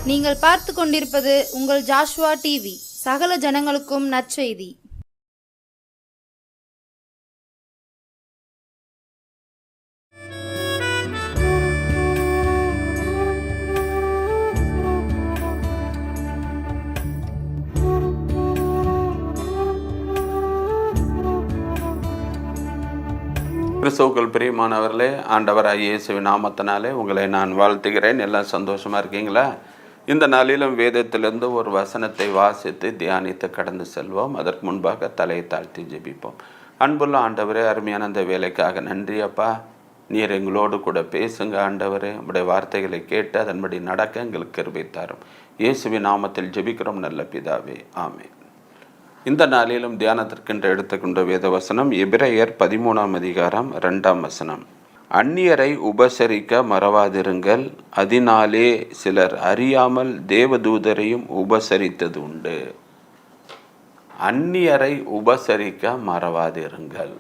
நீங்கள் பார்த்து கொண்டிருப்பது உங்கள் ஜாஷ்வா டிவி. சகல ஜனங்களுக்கும் நற்செய்தி. கிறிஸ்துவுக்குள் பிரியமானவர்களே, ஆண்டவராகிய இயேசுவின் நாமத்தினாலே உங்களை நான் வாழ்த்துகிறேன். எல்லாம் சந்தோஷமாக இருக்கீங்களா? இந்த நாளிலும் வேதத்திலிருந்து ஒரு வசனத்தை வாசித்து தியானித்து கடந்து செல்வோம். அதற்கு முன்பாக தலையை தாழ்த்தி ஜெபிப்போம். அன்புள்ள ஆண்டவரே, அருமையான அந்த வேலைக்காக நன்றி அப்பா. நீர் எங்களோடு கூட பேசுங்க ஆண்டவரே. உடைய வார்த்தைகளை கேட்டு அதன்படி நடக்க எங்களுக்கு கிருபை தாரும். இயேசுவின் நாமத்தில் ஜெபிக்கிறோம் நல்ல பிதாவே, ஆமென். இந்த நாளிலும் தியானத்திற்கென்று எடுத்துக்கொண்ட வேத வசனம் எபிரேயர் 13 அந்நியரை உபசரிக்க மறவாதிருங்கள், அதனாலே சிலர் அறியாமல் தேவதூதரையும் உபசரித்தது உண்டு. அந்நியரை உபசரிக்க மறவாதிருங்கள்.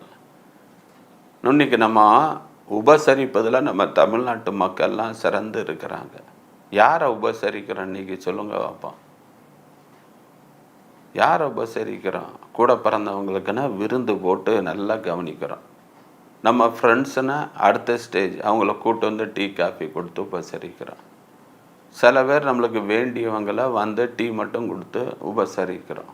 இன்னைக்கு நம்ம உபசரிப்பதில் நம்ம தமிழ்நாட்டு மக்கள்லாம் சிறந்து இருக்கிறாங்க. யாரை உபசரிக்கிறோம் இன்னைக்கு சொல்லுங்க பார்ப்போம். யாரை உபசரிக்கிறோம்? கூட பிறந்தவங்களுக்குன்னா விருந்து போட்டு நல்லா கவனிக்கிறோம். நம்ம ஃப்ரெண்ட்ஸுன்னா அடுத்த ஸ்டேஜ் அவங்கள கூட்டு வந்து டீ காஃபி கொடுத்து உபசரிக்கிறோம். சில பேர் நம்மளுக்கு வேண்டியவங்களை வந்து டீ மட்டும் கொடுத்து உபசரிக்கிறோம்.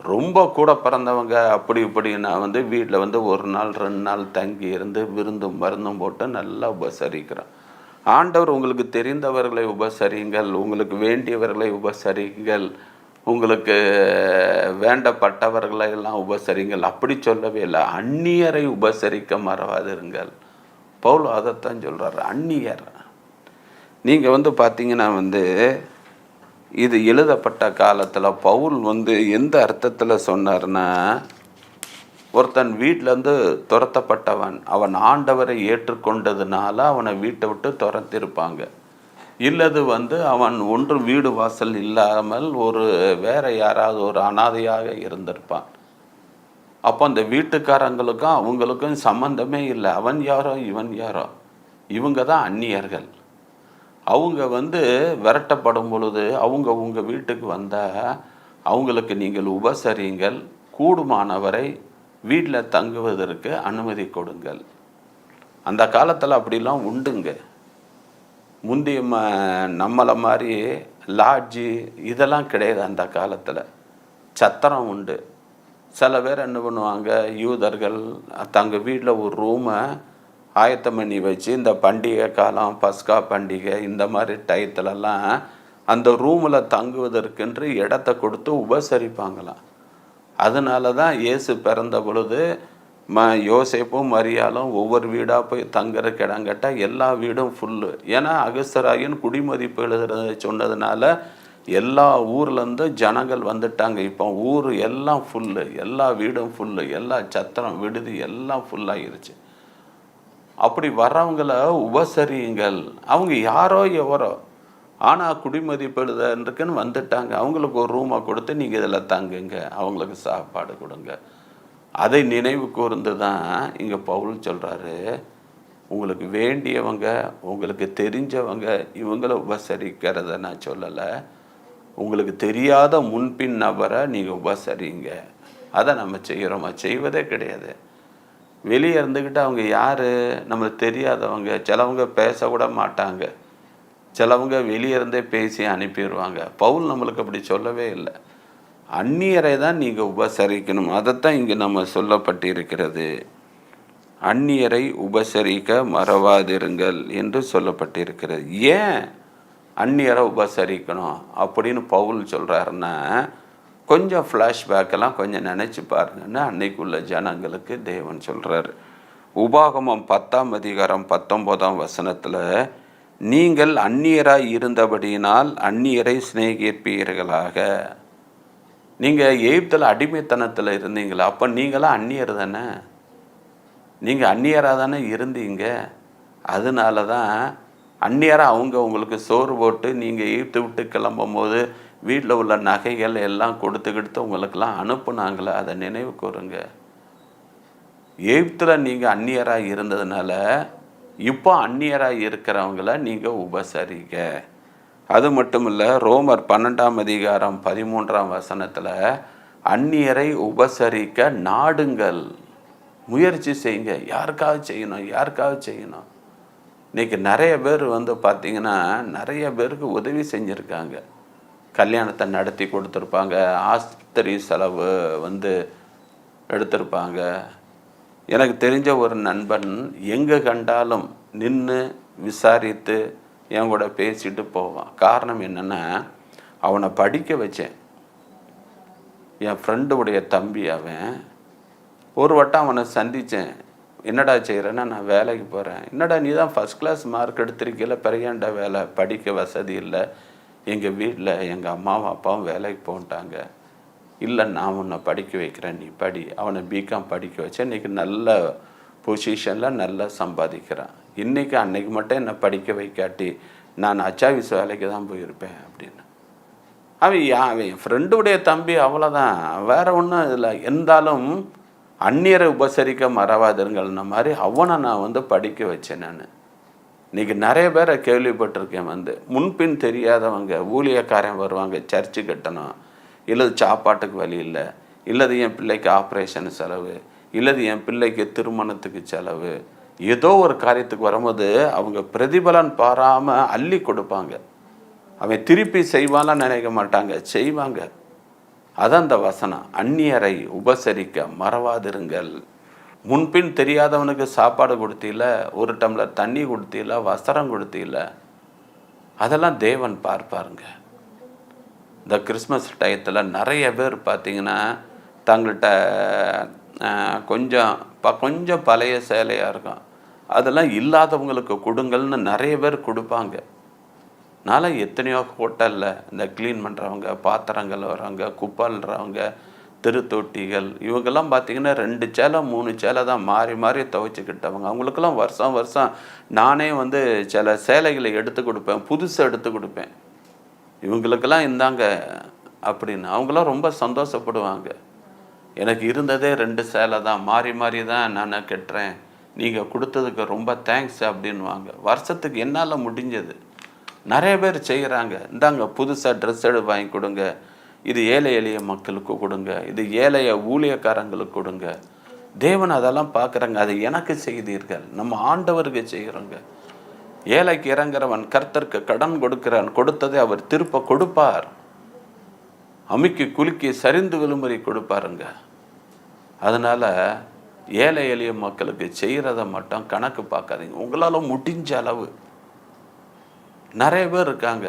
ரொம்ப கூட பிறந்தவங்க அப்படி இப்படின்னா வந்து வீட்டில் வந்து 1 நாள் 2 நாள் தங்கி இருந்து விருந்தும் மருந்தும் போட்டு நல்லா உபசரிக்கிறோம். ஆண்டவர் உங்களுக்கு தெரிந்தவர்களை உபசரிங்கள், உங்களுக்கு வேண்டியவர்களை உபசரிங்கள், உங்களுக்கு வேண்டப்பட்டவர்களை எல்லாம் உபசரிங்கள் அப்படி சொல்லவே இல்லை. அந்நியரை உபசரிக்க மறவாதிருங்கள். பவுல் அதைத்தான் சொல்கிறார். அந்நியர் நீங்கள் வந்து பார்த்தீங்கன்னா வந்து இது எழுதப்பட்ட காலத்தில் பவுல் வந்து எந்த அர்த்தத்தில் சொன்னார்னா, ஒருத்தன் வீட்டிலேருந்து துரத்தப்பட்டவன் அவன் ஆண்டவரை ஏற்றுக்கொண்டதுனால அவனை வீட்டை விட்டு துரத்திருப்பாங்க. இல்லது வந்து அவன் ஒன்று வீடு வாசல் இல்லாமல் ஒரு வேற யாராவது ஒரு அனாதையாக இருந்திருப்பான். அப்போ அந்த வீட்டுக்காரங்களுக்கும் அவங்களுக்கும் சம்பந்தமே இல்லை. அவன் யாரோ இவன் யாரோ, இவங்க தான் அந்நியர்கள். அவங்க வந்து விரட்டப்படும் பொழுது அவங்க உங்கள் வீட்டுக்கு வந்தால் அவங்களுக்கு நீங்கள் உபசரியுங்கள், கூடுமானவரை வீட்டில் தங்குவதற்கு அனுமதி கொடுங்கள். அந்த காலத்தில் அப்படிலாம் உண்டுங்க. முந்தைய நம்மளை மாதிரி லாட்ஜி இதெல்லாம் கிடையாது. அந்த காலத்தில் சத்திரம் உண்டு. சில பேர் என்ன பண்ணுவாங்க, யூதர்கள் தங்கள் வீட்டில் ஒரு ரூமை ஆயத்தம் பண்ணி வச்சு இந்த பண்டிகை காலம், பஸ்கா பண்டிகை இந்த மாதிரி டயத்துலலாம் அந்த ரூமில் தங்குவதற்கென்று இடத்த கொடுத்து உபசரிப்பாங்களாம். அதனால தான் இயேசு பிறந்த பொழுது யோசேப்பும் மரியாலும் ஒவ்வொரு வீடாக போய் தங்குறதுக்கு இடம் கேட்டால் எல்லா வீடும் ஃபுல்லு. ஏன்னா அகஸ்தராயன் குடிமதிப்பு எழுதுறத சொன்னதுனால எல்லா ஊர்லேருந்து ஜனங்கள் வந்துட்டாங்க. இப்போ ஊர் எல்லாம் ஃபுல்லு, எல்லா வீடும் ஃபுல்லு, எல்லா சத்திரம் விடுதி எல்லாம் ஃபுல்லாகிருச்சு. அப்படி வர்றவங்கள உபசரியுங்கள். அவங்க யாரோ எவரோ, ஆனால் குடிமதிப்பு எழுதுறதுக்குன்னு வந்துட்டாங்க. அவங்களுக்கு ஒரு ரூமை கொடுத்து நீங்கள் இதில் தங்குங்க, அவங்களுக்கு சாப்பாடு கொடுங்க. அதை நினைவு கூர்ந்து தான் இங்கே பவுல் சொல்கிறாரு, உங்களுக்கு வேண்டியவங்க உங்களுக்கு தெரிஞ்சவங்க இவங்களை உபசரிக்கிறத நான் சொல்லலை. உங்களுக்கு தெரியாத முன்பின் நபரை நீங்கள் உபசரிங்க. அதை நம்ம செய்கிறோமா? செய்வதே கிடையாது. வெளியே இருந்துக்கிட்டு அவங்க யார் நம்மளுக்கு தெரியாதவங்க. சிலவங்க பேசக்கூட மாட்டாங்க, சிலவங்க வெளியே இருந்தே பேசி அனுப்பிடுவாங்க. பவுல் நம்மளுக்கு அப்படி சொல்லவே இல்லை. அந்நியரை தான் நீங்கள் உபசரிக்கணும். அதைத்தான் இங்கே நம்ம சொல்லப்பட்டிருக்கிறது. அந்நியரை உபசரிக்க மறவாதிருங்கள் என்று சொல்லப்பட்டிருக்கிறது. ஏன் அந்நியரை உபசரிக்கணும் அப்படின்னு பவுல் சொல்கிறாருன்னா, கொஞ்சம் ஃப்ளாஷ்பேக்கெல்லாம் கொஞ்சம் நினச்சி பாருங்கன்னா அன்னைக்குள்ள ஜனங்களுக்கு தேவன் சொல்கிறார். உபாகமம் 10:19 நீங்கள் அந்நியராய் இருந்தபடியினால் அந்நியரை சிநேகிப்பீர்களாக. நீங்கள் எகிப்தில் அடிமைத்தனத்தில் இருந்தீங்களா? அப்போ நீங்களாம் அந்நியர் தானே, நீங்கள் அந்நியராக தானே இருந்தீங்க. அதனால தான் அந்நியராக அவங்க உங்களுக்கு சோறு போட்டு நீங்கள் எகிப்து விட்டு கிளம்பும் போது வீட்டில் உள்ள நகைகள் எல்லாம் கொடுத்துக்கிட்டு உங்களுக்கெல்லாம் அனுப்புனாங்களே, அதை நினைவு கூறுங்க. எகிப்தில் நீங்கள் அந்நியராக இருந்ததுனால இப்போ அந்நியராக இருக்கிறவங்கள நீங்கள் உபசரிக்க. அது மட்டும் இல்லை, ரோமர் 12ஆம் அதிகாரம் 13ஆம் வசனத்தில் அந்நியரை உபசரிக்க நாடுங்கள், முயற்சி செய்யுங்க. யாருக்காவது செய்யணும். இன்றைக்கி நிறைய பேர் பார்த்திங்கன்னா நிறைய பேருக்கு உதவி செஞ்சுருக்காங்க. கல்யாணத்தை நடத்தி கொடுத்துருப்பாங்க, ஆஸ்பத்திரி செலவு எடுத்திருப்பாங்க. எனக்கு தெரிஞ்ச ஒரு நண்பன் எங்கே கண்டாலும் நின்று விசாரித்து என் கூட பேசிட்டு போவான். காரணம் என்னென்னா, அவனை படிக்க வச்சேன். என் ஃப்ரெண்டுடைய தம்பி அவன். ஒரு வட்டம் அவனை சந்தித்தேன். என்னடா செய்கிறேன்னா, நான் வேலைக்கு போகிறேன். என்னடா நீ தான் ஃபஸ்ட் கிளாஸ் மார்க் எடுத்திருக்கல, பெரியாண்ட வேலை, படிக்க வசதி இல்லை, எங்கள் வீட்டில் எங்கள் அம்மாவும் அப்பாவும் வேலைக்கு போன்ட்டாங்க. இல்லை, நான் உன்னை படிக்க வைக்கிறேன், நீ படி. அவனை பிகாம் படிக்க வச்சேன். இன்றைக்கி நல்ல பொசிஷனில் நல்லா சம்பாதிக்கிறான். அன்னைக்கு மட்டும் என்னை படிக்க வைக்காட்டி நான் அச்சாவிஸ் வேலைக்கு தான் போயிருப்பேன் அப்படின்னு. அவன் என் ஃப்ரெண்டுடைய தம்பி, அவ்வளோதான், வேறு ஒன்றும் இல்லை. இருந்தாலும் அந்நியரை உபசரிக்க மறவாதிருங்கள்ன மாதிரி அவனை நான் படிக்க வச்சேன். நான் இன்றைக்கி நிறைய பேரை கேள்விப்பட்டிருக்கேன். முன்பின் தெரியாதவங்க ஊழியக்காரன் வருவாங்க, சர்ச்சு கட்டணும், இல்லது சாப்பாட்டுக்கு வழி இல்லை, இல்லது என் பிள்ளைக்கு ஆப்ரேஷன் செலவு, இல்லது என் பிள்ளைக்கு திருமணத்துக்கு செலவு, ஏதோ ஒரு காரியத்துக்கு வரும்போது அவங்க பிரதிபலன் பாராமல் அள்ளி கொடுப்பாங்க. அவன் திருப்பி செய்வான்லாம் நினைக்க மாட்டாங்க, செய்வாங்க. அதான் அந்த வசனம், அந்நியரை உபசரிக்க மறவாதிருங்கள். முன்பின் தெரியாதவனுக்கு சாப்பாடு கொடுத்தீல, ஒரு டம்ளர் தண்ணி கொடுத்தீல, வஸ்திரம் கொடுத்தீல, அதெல்லாம் தேவன் பார்ப்பாருங்க. இந்த கிறிஸ்மஸ் டயத்தில் நிறைய பேர் பார்த்திங்கன்னா தங்கள்கிட்ட கொஞ்சம் பழைய சேலையாக இருக்கும், அதெல்லாம் இல்லாதவங்களுக்கு கொடுங்கள்னு நிறைய பேர் கொடுப்பாங்க. நாளை எத்தனையோ ஹோட்டலில் இந்த க்ளீன் பண்ணுறவங்க, பாத்திரங்கள் வரவங்க, குப்பால்றவங்க, திருத்தொட்டிகள், இவங்கெல்லாம் பார்த்திங்கன்னா 2 சேலை 3 சேலை தான் மாறி மாறி துவைச்சிக்கிட்டவங்க. அவங்களுக்கெல்லாம் வருஷம் நானே சில சேலைகளை எடுத்து கொடுப்பேன், புதுசாக எடுத்து கொடுப்பேன். இவங்களுக்கெல்லாம் இருந்தாங்க அப்படின்னு அவங்களாம் ரொம்ப சந்தோஷப்படுவாங்க. எனக்கு இருந்ததே 2 சேலை தான், மாறி மாறி தான் நான் கட்டுறேன், நீங்கள் கொடுத்ததுக்கு ரொம்ப தேங்க்ஸ் அப்படின்வாங்க. வருஷத்துக்கு என்னால் முடிஞ்சது நிறைய பேர் செய்கிறாங்க. இந்தாங்க புதுசாக ட்ரெஸ் வாங்கி கொடுங்க, இது ஏழை எளிய மக்களுக்கு கொடுங்க, இது ஏழைய ஊழியக்காரங்களுக்கு கொடுங்க. தேவன் அதெல்லாம் பார்க்குறாங்க. அதை எனக்கு செய்தீர்கள், நம்ம ஆண்டவருக்கு செய்கிறோங்க. ஏழைக்கு இறங்குறவன் கர்த்தருக்கு கடன் கொடுக்கிறான், கொடுத்ததை அவர் திருப்ப கொடுப்பார். அமுக்கி குலுக்கி சரிந்து விழும்படி கொடுப்பாருங்க. அதனால் ஏழை எளிய மக்களுக்கு செய்கிறத மட்டும் கணக்கு பார்க்காதீங்க. உங்களால் முடிஞ்ச அளவு. நிறைய பேர் இருக்காங்க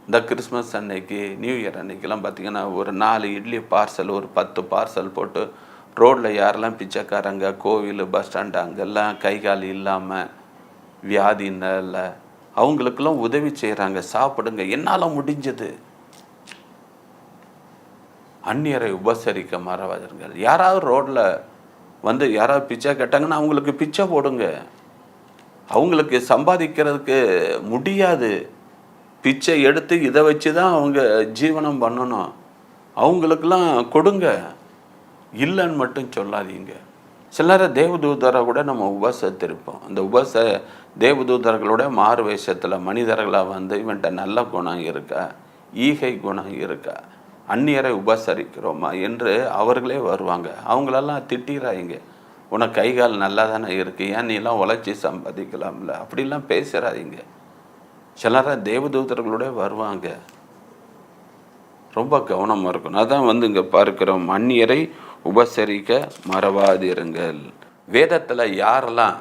இந்த கிறிஸ்மஸ் அன்னைக்கு, நியூ இயர் அன்னைக்கெல்லாம் பார்த்திங்கன்னா ஒரு 4 இட்லி பார்சல், ஒரு 10 பார்சல் போட்டு ரோட்டில் யாரெல்லாம் பிச்சைக்காரங்க, கோவில், பஸ் ஸ்டாண்டு அங்கெல்லாம் கை கால் இல்லாமல் வியாதினால அவங்களுக்கெல்லாம் உதவி செய்கிறாங்க. சாப்பிடுங்க, என்னால் முடிஞ்சது. அந்நியரை உபசரிக்க மறவாதிருங்கள். யாராவது ரோட்டில் யாராவது பிச்சை கேட்டாங்கன்னா அவங்களுக்கு பிச்சை போடுங்க. அவங்களுக்கு சம்பாதிக்கிறதுக்கு முடியாது, பிச்சை எடுத்து இதை வச்சு தான் அவங்க ஜீவனம் பண்ணணும். அவங்களுக்கெல்லாம் கொடுங்க, இல்லைன்னு மட்டும் சொல்லாதீங்க. சிலரை தேவதூதரை கூட நம்ம உபசரித்திருப்போம். அந்த தேவதூதர்களோட மாறு வேஷத்தில் மனிதர்களாக இவன்கிட்ட நல்ல குணம் இருக்கா, ஈகை குணம் இருக்கா, அந்நியரை உபசரிக்கிறோமா என்று அவர்களே வருவாங்க. அவங்களெல்லாம் திட்டிறாங்க, உனக்கு கைகால் நல்லா தானே இருக்குது, ஏன் நீலாம் உழைச்சி சம்பாதிக்கலாம்ல, அப்படிலாம் பேசுகிறாதீங்க. சிலராக தேவதூதர்களோட வருவாங்க. ரொம்ப கவனமாக இருக்கணும். அதான் இங்கே பார்க்கிறோம், அந்நியரை உபசரிக்க மறவாதிருங்கள். வேதத்தில் யாரெல்லாம்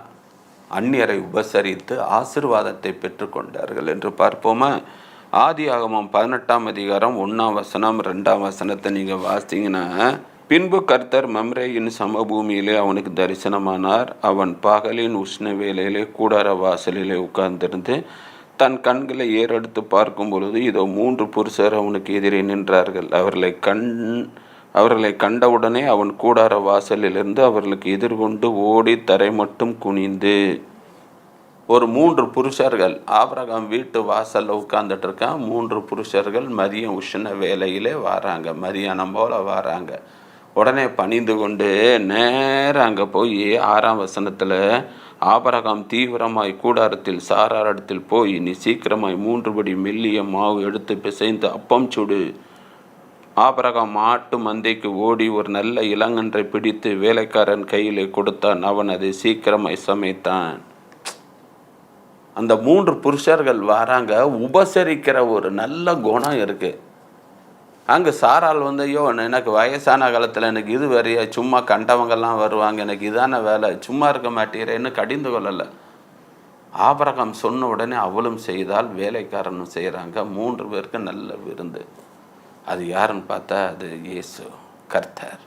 அந்நியரை உபசரித்து ஆசீர்வாதத்தை பெற்றுக்கொண்டார்கள் என்று பார்ப்போமா? ஆதியாகமம் 18ஆம் அதிகாரம் 1ஆம் வசனம் 2ஆம் வசனத்தை நீங்கள் வாசித்தீங்கன்னா, பின்பு கர்த்தர் மம்ரேயின் சமபூமியிலே அவனுக்கு தரிசனமானார். அவன் பகலின் உஷ்ண வேளையிலே கூடார வாசலிலே உட்கார்ந்திருந்து தன் கண்களை ஏறெடுத்து பார்க்கும் பொழுது இதோ 3 புருஷர் அவனுக்கு எதிரே நின்றார்கள். அவர்களை கண்டவுடனே அவன் கூடார வாசலிலிருந்து அவர்களுக்கு எதிர்கொண்டு ஓடி தரை மட்டும் குனிந்து. ஒரு 3 புருஷர்கள் ஆபிரகாம் வீட்டு வாசலில் உட்கார்ந்துட்டு இருக்கான். 3 புருஷர்கள் மதியம் உஷ்ண வேலையிலே வராங்க, மதியானம் போல் வராங்க. உடனே பணிந்து கொண்டு நேரம் அங்கே போய் 6ஆம் வசனத்தில் ஆபிரகாம் தீவிரமாய் கூடாரத்தில் சாராரிடத்தில் போய், நீ சீக்கிரமாய் 3 படி மெல்லிய மாவு எடுத்து பிசைந்து அப்பம் சுடு. ஆபிரகாம் ஆட்டு மந்தைக்கு ஓடி ஒரு நல்ல இளங்கன்றை பிடித்து வேலைக்காரன் கையிலே கொடுத்தான். அவன் அதை சீக்கிரமாய் சமைத்தான். அந்த 3 புருஷர்கள் வராங்க. உபசரிக்கிற ஒரு நல்ல குணம் இருக்கு. அங்கே சாரால் வந்து, ஐயோ எனக்கு வயசான காலத்தில் எனக்கு இது வரையா, சும்மா கண்டவங்கெல்லாம் வருவாங்க, எனக்கு இதான வேலை, சும்மா இருக்க மாட்டேறேன்னு கடிந்து கொள்ளலை. ஆபிரகாம் சொன்ன உடனே அவளும் செய்தால், வேலைக்காரனும் செய்கிறாங்க. 3 பேருக்கு நல்ல விருந்து. அது யாருன்னு பார்த்தா அது இயேசு கர்த்தர்.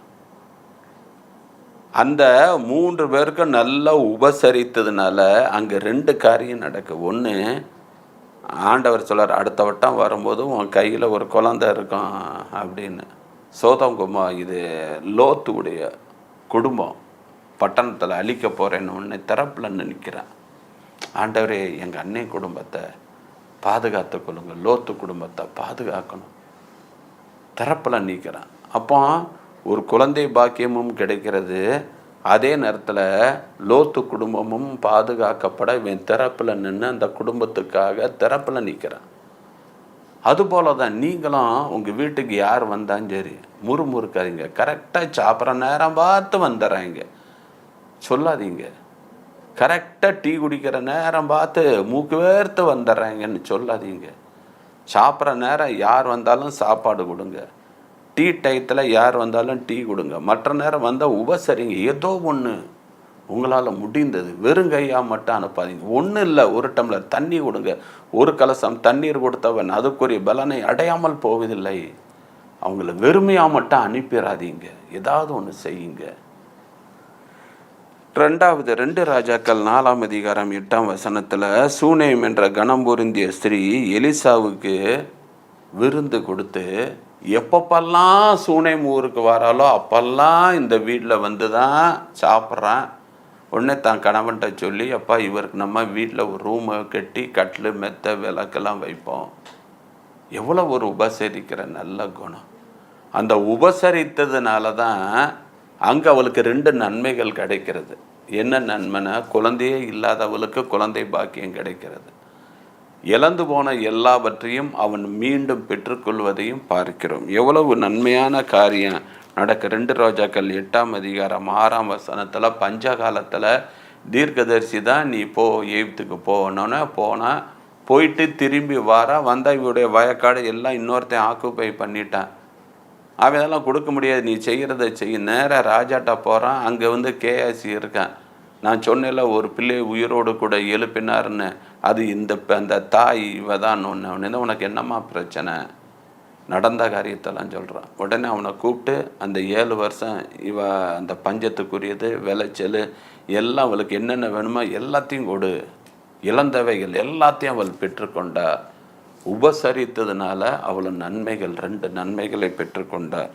அந்த 3 பேருக்கு நல்லா உபசரித்ததுனால அங்கே 2 காரியம் நடக்கு. ஒன்று, ஆண்டவர் சொல்கிறார், அடுத்த வட்டம் வரும்போது உன் கையில் ஒரு குழந்தை இருக்கும் அப்படின்னு. சோதங்குமா, இது லோத்துடைய குடும்பம் பட்டணத்தில் அழிக்க போகிறேன்னு உன்னை திறப்பில் நிற்கிறேன். ஆண்டவரே, எங்கள் அன்னை குடும்பத்தை பாதுகாத்து கொள்ளுங்க, லோத்து குடும்பத்தை பாதுகாக்கணும், திறப்பில் நிற்கிறேன். அப்போ ஒரு குழந்தை பாக்கியமும் கிடைக்கிறது, அதே நேரத்தில் லோத்து குடும்பமும் பாதுகாக்கப்பட இவன் திறப்பில் நின்று அந்த குடும்பத்துக்காக திறப்பில் நிற்கிறான். அதுபோல தான் நீங்களும் உங்கள் வீட்டுக்கு யார் வந்தாலும் சரி, முறுமுறுக்காதீங்க. கரெக்டாக சாப்பிட்ற நேரம் பார்த்து வந்துடுறாங்க சொல்லாதீங்க. கரெக்டாக டீ குடிக்கிற நேரம் பார்த்து மூக்கு வேர்த்து வந்துடுறாங்கன்னு சொல்லாதீங்க. சாப்பிட்ற நேரம் யார் வந்தாலும் சாப்பாடு கொடுங்க. டீ டயத்தில் யார் வந்தாலும் டீ கொடுங்க. மற்ற நேரம் வந்தால் உபசரிங்க. ஏதோ ஒன்று உங்களால் முடிந்தது. வெறுங்கையாக மட்டும் அனுப்பாதீங்க. ஒன்றும் இல்லை, ஒரு டம்ளர் தண்ணி கொடுங்க. ஒரு கலசம் தண்ணீர் கொடுத்தவன் அதுக்குரிய பலனை அடையாமல் போவதில்லை. அவங்கள வெறுமையாக மட்டும் அனுப்பிடாதீங்க. ஏதாவது ஒன்று செய்யுங்க. 2 ராஜாக்கள் 4ஆம் அதிகாரம் 8ஆம் வசனத்தில், சூனேம் என்ற கணம் பொருந்திய ஸ்திரீ எலிசாவுக்கு விருந்து கொடுத்து, எப்பப்பெல்லாம் சூனேம் ஊருக்கு வராலோ அப்பெல்லாம் இந்த வீட்டில் வந்து தான் சாப்பிட்றான். உடனே தான் கணவன்கிட்ட சொல்லி, அப்பா இவருக்கு நம்ம வீட்டில் ஒரு ரூமை கட்டி கட்டில் மெத்த விளக்கெல்லாம் வைப்போம். எவ்வளோ ஒரு உபசரிக்கிற நல்ல குணம். அந்த உபசரித்ததுனால தான் அங்கே அவளுக்கு 2 நன்மைகள் கிடைக்கிறது. என்ன நன்மைனா, குழந்தையே இல்லாதவளுக்கு குழந்தை பாக்கியம் கிடைக்கிறது. இழந்து போன எல்லாவற்றையும் அவன் மீண்டும் பெற்றுக்கொள்வதையும் பார்க்கிறோம். எவ்வளவு நன்மையான காரியம் நடக்க. 2 ராஜாக்கள் 8ஆம் அதிகாரம் 6ஆம் வசனத்தில், பஞ்ச காலத்தில் தீர்க்கதரிசி தான், நீ போ எகிப்துக்கு போனோன்னே போனால் போயிட்டு திரும்பி வந்தால் இவருடைய வயக்காடு எல்லாம் இன்னொருத்தையும் ஆக்குப்பை பண்ணிட்டான். அவன் இதெல்லாம் கொடுக்க முடியாது, நீ செய்கிறத செய்ய. நேராக ராஜாட்டா போகிறான். அங்கே வந்து கேஆசி இருக்கான். நான் சொன்னேன்ல, ஒரு பிள்ளை உயிரோடு கூட எழுப்பினார்னு, அது அந்த தாய் இவ தான். ஒன்று உனக்கு என்னம்மா பிரச்சனை, நடந்த காரியத்தெல்லாம் சொல்கிறான். உடனே அவனை கூப்பிட்டு, அந்த 7 வருஷம் இவ அந்த பஞ்சத்துக்குரியது விளைச்சல் எல்லாம் அவளுக்கு என்னென்ன வேணுமோ எல்லாத்தையும் கொடு, இழந்தவைகள் எல்லாத்தையும் அவள் பெற்றுக்கொண்டா. உபசரித்ததுனால அவள் நன்மைகள் 2 நன்மைகளை பெற்றுக்கொண்டார்.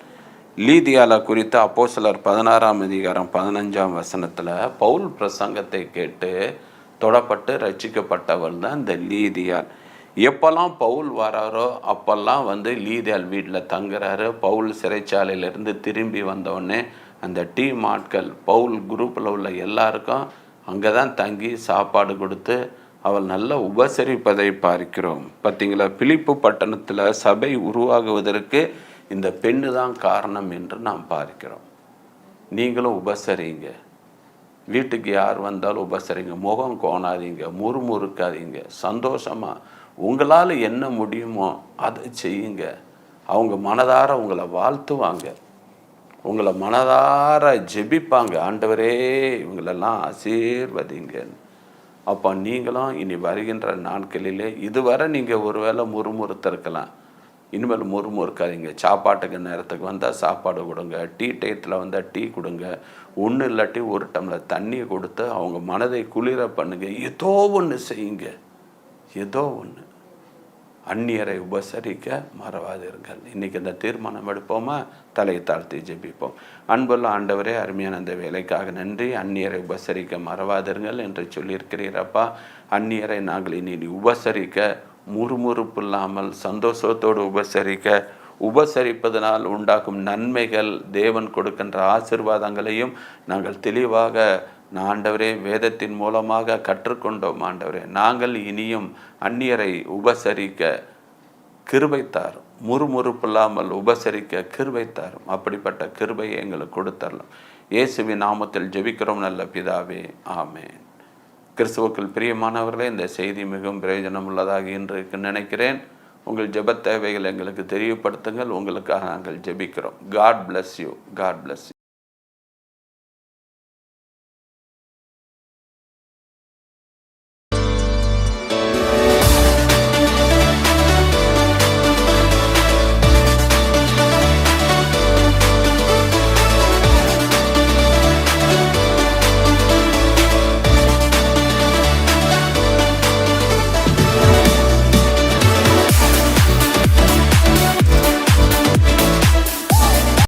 லீதியால குறித்த அப்போஸ்தலர் 16ஆம் அதிகாரம் 15ஆம் வசனத்தில், பவுல் பிரசங்கத்தை கேட்டு தொடப்பட்டு ரட்சிக்கப்பட்டவள் தான் இந்த லீதியால். எப்போல்லாம் பவுல் வராரோ அப்போல்லாம் வந்து லீதியால் வீட்டில் தங்குறாரு. பவுல் சிறைச்சாலையிலேருந்து திரும்பி வந்தோடனே அந்த டீம் ஆட்கள் பவுல் குரூப்பில் உள்ள எல்லாருக்கும் அங்கே தான் தங்கி சாப்பாடு கொடுத்து அவள் நல்ல உபசரிப்பதை பார்க்கிறோம். பார்த்தீங்களா, பிலிப்பு பட்டணத்தில் சபை உருவாகுவதற்கு இந்த பெண்ணு தான் காரணம் என்று நாம் பார்க்கிறோம். நீங்களும் உபசரிங்க. வீட்டுக்கு யார் வந்தாலும் உபசரிங்க. முகம் கோணாதீங்க, முறுமுறுக்காதீங்க. சந்தோஷமாக உங்களால் என்ன முடியுமோ அதை செய்யுங்க. அவங்க மனதார உங்களை வாழ்த்துவாங்க, உங்களை மனதார ஜெபிப்பாங்க, ஆண்டவரே இவங்களெல்லாம் ஆசீர்வதிங்கன்னு. அப்போ நீங்களும் இனி வருகின்ற நாட்களிலே, இதுவரை நீங்கள் ஒருவேளை முறுமுறுத்திருக்கலாம், இனிமேல் முறுமுறுக்காதீங்க. சாப்பாட்டுக்கு நேரத்துக்கு வந்தால் சாப்பாடு கொடுங்க, டீ டயத்தில் வந்தால் டீ கொடுங்க, ஒன்றும் இல்லாட்டி ஒரு டம்ளர் தண்ணியை கொடுத்து அவங்க மனதை குளிர பண்ணுங்க. ஏதோ ஒன்று செய்யுங்க, ஏதோ ஒன்று. அந்நியரை உபசரிக்க மறவாதிருங்கள். இன்றைக்கி இந்த தீர்மானம் எடுப்போமா? தலையை தாழ்த்தி ஜெபிப்போம். அன்புள்ள ஆண்டவரே, அருமையான அந்த வேலைக்காக நன்றி. அந்நியரை உபசரிக்க மறவாதிருங்கள் என்று சொல்லியிருக்கிறீரப்பா. அந்நியரை நாங்கள் இனி உபசரிக்க முறுமுறுப்பு இல்லாமல் சந்தோஷத்தோடு உபசரிக்க, உபசரிப்பதனால் உண்டாக்கும் நன்மைகள், தேவன் கொடுக்கின்ற ஆசீர்வாதங்களையும் நாங்கள் தெளிவாக ஆண்டவரே வேதத்தின் மூலமாக கற்றுக்கொண்டோம் ஆண்டவரே, நாங்கள் இனியும் அந்நியரை உபசரிக்க கிருபை தாரும், முறுமுறுப்பில்லாமல் உபசரிக்க கிருபை தாரும். அப்படிப்பட்ட கிருபையை எங்களுக்கு கொடுத்தரலாம். இயேசுவின் நாமத்தில் ஜெபிக்கிறோம் நல்ல பிதாவே, ஆமென். கிறிஸ்துவுக்குள் பிரியமானவர்களே, இந்த செய்தி மிகவும் பிரயோஜனம் உள்ளதாக இன்றைக்கு நினைக்கிறேன். உங்கள் ஜெபத் தேவைகள் எங்களுக்கு தெரியப்படுத்துங்கள். உங்களுக்காக நாங்கள் ஜெபிக்கிறோம். God bless you. God bless you.